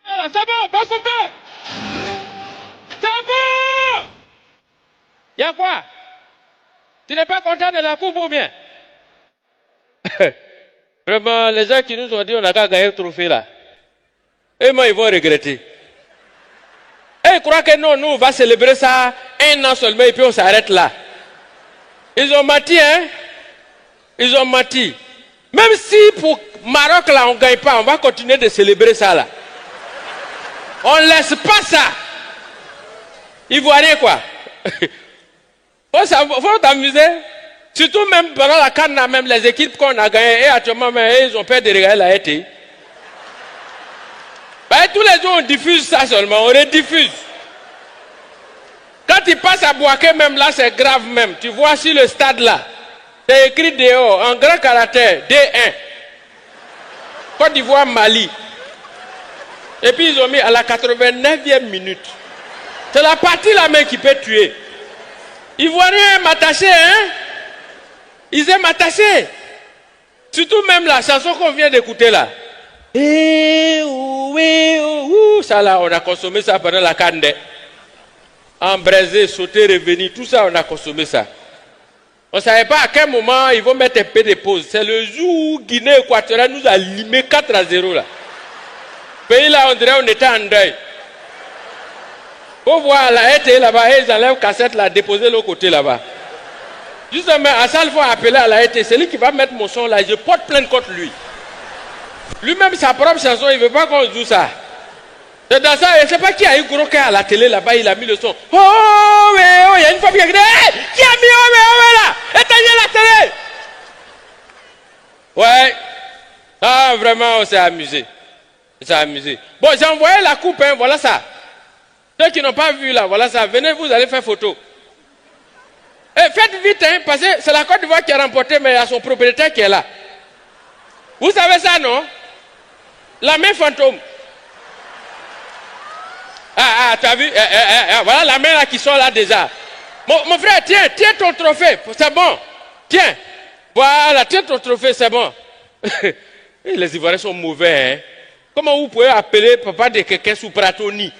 C'est bon, pas couper. C'est bon. Il y a quoi? Tu n'es pas content de la coupe ou bien? Vraiment, les gens qui nous ont dit on n'a qu'à gagner le trophée là. Et moi, ils vont regretter. Et ils croient que non, nous, on va célébrer ça un an seulement et puis on s'arrête là. Ils ont menti, hein? Ils ont menti. Même si pour Maroc là, on ne gagne pas, on va continuer de célébrer ça là. On ne laisse pas ça. Ivoirien quoi. Faut t'amuser. Surtout même pendant la CAN, même les équipes qu'on a gagnées, et actuellement, ils ont peur de regarder la RT. Tous les jours, on diffuse ça seulement, on rediffuse. Quand ils passent à Bouaké, même là, c'est grave même. Tu vois sur le stade là, c'est écrit dehors, en grand caractère, D1. Côte d'Ivoire, Mali. Et puis ils ont mis à la 89e minute. C'est la partie là même qui peut tuer. Ivoiriens aiment attacher, hein? Ils aiment attacher. Surtout même la chanson qu'on vient d'écouter là. Ça là, on a consommé ça pendant la CAN. Embrasé, sauter, revenir, tout ça, on a consommé ça. On ne savait pas à quel moment ils vont mettre un peu de pause. C'est le jour où Guinée équatoriale nous a limé 4-0 là. Pays là, on dirait on était en deuil. Faut voir la RT là-bas, ils enlèvent cassette là, déposer l'autre côté là-bas. Justement, à ça, il faut appeler à la RT. C'est lui qui va mettre mon son là, je porte plainte contre lui. Lui-même, sa propre chanson, il ne veut pas qu'on joue ça. C'est dans ça, je ne sais pas qui a eu gros cœur à la télé là-bas, il a mis le son. Oh, mais oh, il y a une fois qui a dit, hey, qui a mis oh, mais là, éteignez la télé. Ouais. Ah, vraiment, on s'est amusé. On s'est amusé. Bon, j'ai envoyé la coupe, hein, voilà ça. Ceux qui n'ont pas vu là, voilà ça. Venez, vous allez faire photo. Et faites vite, hein, parce que c'est la Côte d'Ivoire qui a remporté, mais il y a son propriétaire qui est là. Vous savez ça, non? La main fantôme. Tu as vu? Voilà la main là qui sort là déjà. Mon frère, tiens ton trophée, c'est bon. Tiens. Voilà, tiens ton trophée, c'est bon. Les Ivoiriens sont mauvais, hein. Comment vous pouvez appeler papa de quelqu'un sous Pratoni?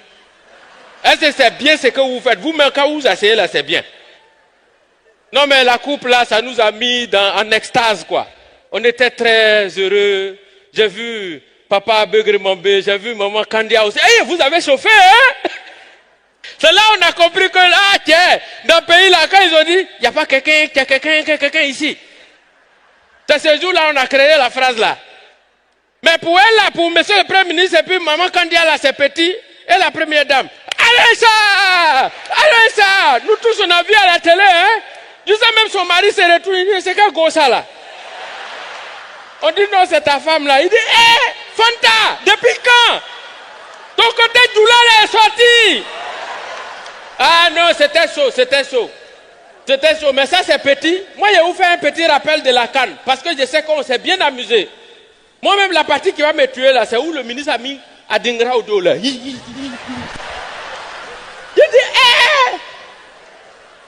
Est-ce que c'est bien ce que vous faites? Vous-même, quand vous asseyez là, c'est bien. Non, mais la coupe là, ça nous a mis en extase, quoi. On était très heureux. J'ai vu papa Begremombe, j'ai vu maman Kandia aussi. Hey, vous avez chauffé, hein? C'est là on a compris que là, tiens, dans le pays là, quand ils ont dit, il n'y a pas quelqu'un ici. C'est ce jour-là on a créé la phrase là. Mais pour elle là, pour monsieur le Premier ministre et puis maman Kandia là, c'est petit, et la première dame. Allez ça! Nous tous on a vu à la télé, hein? Je sais même son mari s'est retourné, il dit, c'est quoi go ça là? On dit non, c'est ta femme là. Il dit, hé, Fanta, depuis quand? Ton côté douleur est sorti. Ah non, c'était chaud. Mais ça c'est petit. Moi, je vais vous faire un petit rappel de la CAN, parce que je sais qu'on s'est bien amusé. Moi-même, la partie qui va me tuer là, c'est où le ministre a mis Adingra au dos là. Je dis, hé!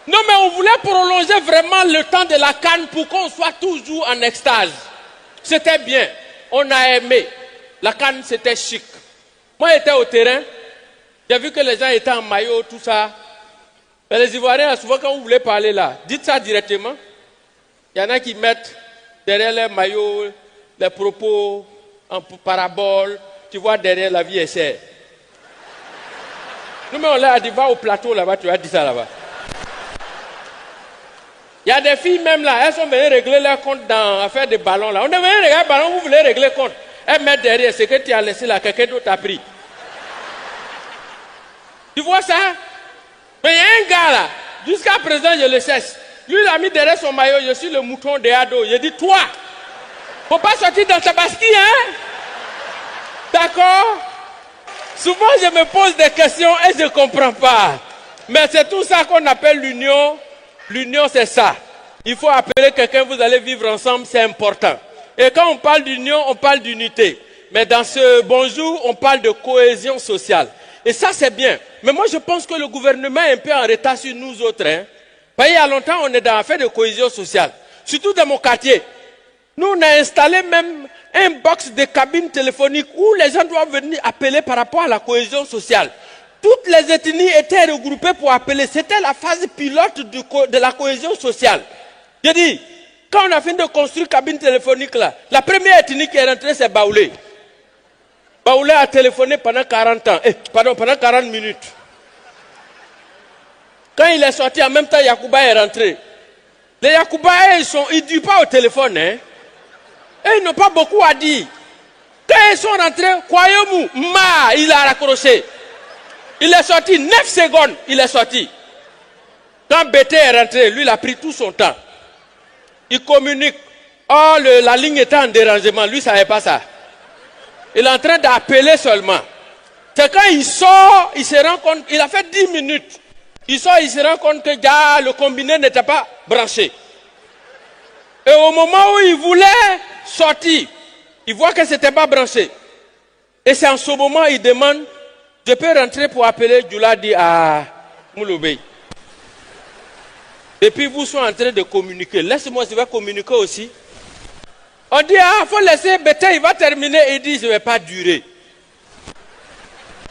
Non, mais on voulait prolonger vraiment le temps de la CAN pour qu'on soit toujours en extase. C'était bien. On a aimé. La CAN, c'était chic. Moi, j'étais au terrain. J'ai vu que les gens étaient en maillot, tout ça. Mais les Ivoiriens, souvent, quand vous voulez parler là, dites ça directement. Il y en a qui mettent derrière les maillots, les propos en parabole. Tu vois, derrière la vie est chère. Nous, mais on l'a dit, va au plateau là-bas, tu as dit ça là-bas. Il y a des filles même là, elles sont venues régler leur compte dans l'affaire des ballons là. On est venu régler le ballon, vous voulez régler le compte. Elles mettent derrière, ce que tu as laissé là, quelqu'un d'autre a pris. Tu vois ça? Mais il y a un gars là, jusqu'à présent je le cherche. Lui il a mis derrière son maillot, je suis le mouton de Ado. Je dis, toi, faut pas sortir dans ta basquille, hein? D'accord? Souvent je me pose des questions et je ne comprends pas. Mais c'est tout ça qu'on appelle l'union. L'union, c'est ça. Il faut appeler quelqu'un, vous allez vivre ensemble, c'est important. Et quand on parle d'union, on parle d'unité. Mais dans ce bonjour, on parle de cohésion sociale. Et ça, c'est bien. Mais moi, je pense que le gouvernement est un peu en retard sur nous autres. Hein. Parce qu'il y a longtemps, on est dans l'affaire de cohésion sociale. Surtout dans mon quartier. Nous, on a installé même un box de cabines téléphoniques où les gens doivent venir appeler par rapport à la cohésion sociale. Toutes les ethnies étaient regroupées pour appeler. C'était la phase pilote de la cohésion sociale. J'ai dit, quand on a fini de construire cabine téléphonique là, la première ethnie qui est rentrée, c'est Baoulé. Baoulé a téléphoné pendant 40 ans. Pendant 40 minutes. Quand il est sorti, en même temps, Yacouba est rentré. Les Yacouba, ils ne disent pas au téléphone. Hein. Et ils n'ont pas beaucoup à dire. Quand ils sont rentrés, croyez-moi, il a raccroché. Il est sorti 9 secondes, il est sorti. Quand Bété est rentré, lui, il a pris tout son temps. Il communique. Oh, la ligne était en dérangement. Lui, il ne savait pas ça. Il est en train d'appeler seulement. C'est quand il sort, il se rend compte, il a fait 10 minutes. Il sort, il se rend compte que le combiné n'était pas branché. Et au moment où il voulait sortir, il voit que ce n'était pas branché. Et c'est en ce moment il demande, je peux rentrer pour appeler Djouladi à Mouloubey. Et puis vous sont en train de communiquer. Laisse-moi, je vais communiquer aussi. On dit, il faut laisser Bété, il va terminer. Il dit, je ne vais pas durer.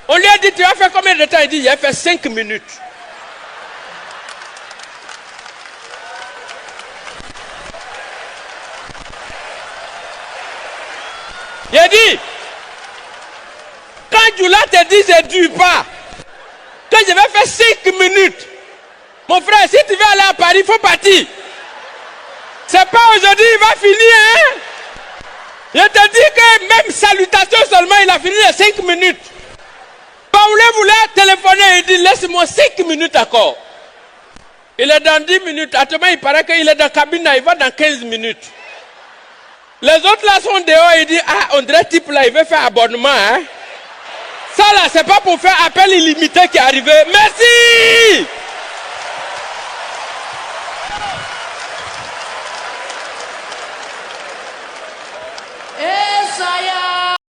On lui a dit, tu as fait combien de temps? Il dit, il a fait 5 minutes. Il a dit, quand Djoula te dit, je ne dure pas, quand je vais faire 5 minutes, mon frère, si tu veux aller à Paris, il faut partir. C'est pas aujourd'hui, il va finir, hein? Je te dis que même salutation seulement, il a fini les 5 minutes. Baoulé voulait téléphoner, il dit, laisse-moi 5 minutes encore. Il est dans 10 minutes. Actuellement, il paraît qu'il est dans la cabine, il va dans 15 minutes. Les autres là sont dehors, il dit, on dirait type là, il veut faire abonnement, hein. Ça là, c'est pas pour faire appel illimité qui est arrivé. Merci!